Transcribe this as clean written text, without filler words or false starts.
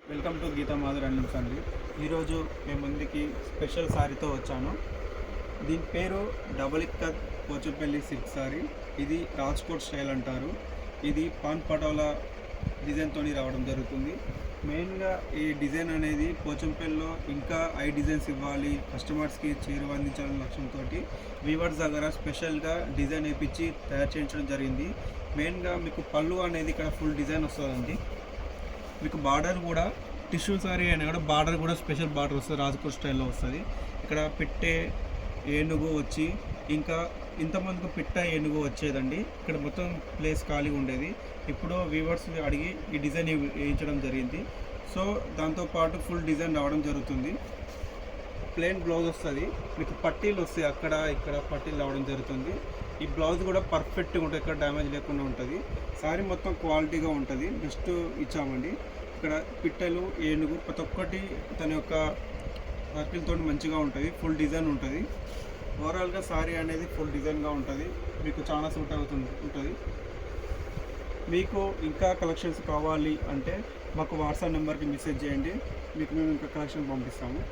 Welcome to Geeta Madhur and అండి. ఈరోజు మేము ముందుకి స్పెషల్ సారీతో వచ్చాను. దీని పేరు డబుల్ ఇక్కత్ పోచంపల్లి సిల్క్ సారీ. ఇది రాజ్కోట్ స్టైల్ అంటారు. ఇది పాన్ పటోలా డిజైన్తో రావడం జరుగుతుంది. మెయిన్గా ఈ డిజైన్ అనేది పోచంపల్లిలో ఇంకా డిజైన్స్ ఇవ్వాలి, కస్టమర్స్కి చేరువ అందించాలనే లక్ష్యంతో వీవర్స్ దగ్గర స్పెషల్గా డిజైన్ వేయించి తయారు చేయించడం జరిగింది. మెయిన్గా మీకు పళ్ళు అనేది ఇక్కడ ఫుల్ డిజైన్ వస్తుందండి. మీకు బార్డర్ కూడా టిష్యూ సారీ అయినా కూడా బార్డర్ కూడా స్పెషల్ బార్డర్ వస్తుంది, రాజ్కోట్ స్టైల్లో వస్తుంది. ఇక్కడ పెట్టే ఏనుగు వచ్చి ఇంకా ఇంతమందికి పిట్ట ఏనుగు వచ్చేదండి. ఇక్కడ మొత్తం ప్లేస్ ఖాళీగా ఉండేది. ఇప్పుడు వీవర్స్ అడిగి ఈ డిజైన్ వేయించడం జరిగింది. సో దాంతోపాటు ఫుల్ డిజైన్ రావడం జరుగుతుంది. ప్లెయిన్ బ్లౌజ్ వస్తుంది, మీకు పట్టీలు వస్తాయి, అక్కడ ఇక్కడ పట్టీలు రావడం జరుగుతుంది. ఈ బ్లౌజ్ కూడా పర్ఫెక్ట్గా ఉంటుంది, ఇక్కడ డ్యామేజ్ లేకుండా ఉంటుంది. సారీ మొత్తం క్వాలిటీగా ఉంటుంది, బెస్ట్ ఇచ్చామండి. ఇక్కడ పిట్టలు ఏనుగు ప్రతి ఒక్కటి తన యొక్క సర్కిల్తో మంచిగా ఉంటుంది, ఫుల్ డిజైన్ ఉంటుంది. ఓవరాల్గా సారీ అనేది ఫుల్ డిజైన్గా ఉంటుంది, మీకు చాలా సూట్ ఉంటుంది. మీకు ఇంకా కలెక్షన్స్ కావాలి అంటే మాకు వాట్సాప్ నెంబర్కి మెసేజ్ చేయండి, మీకు మేము ఇంకా కలెక్షన్ పంపిస్తాము.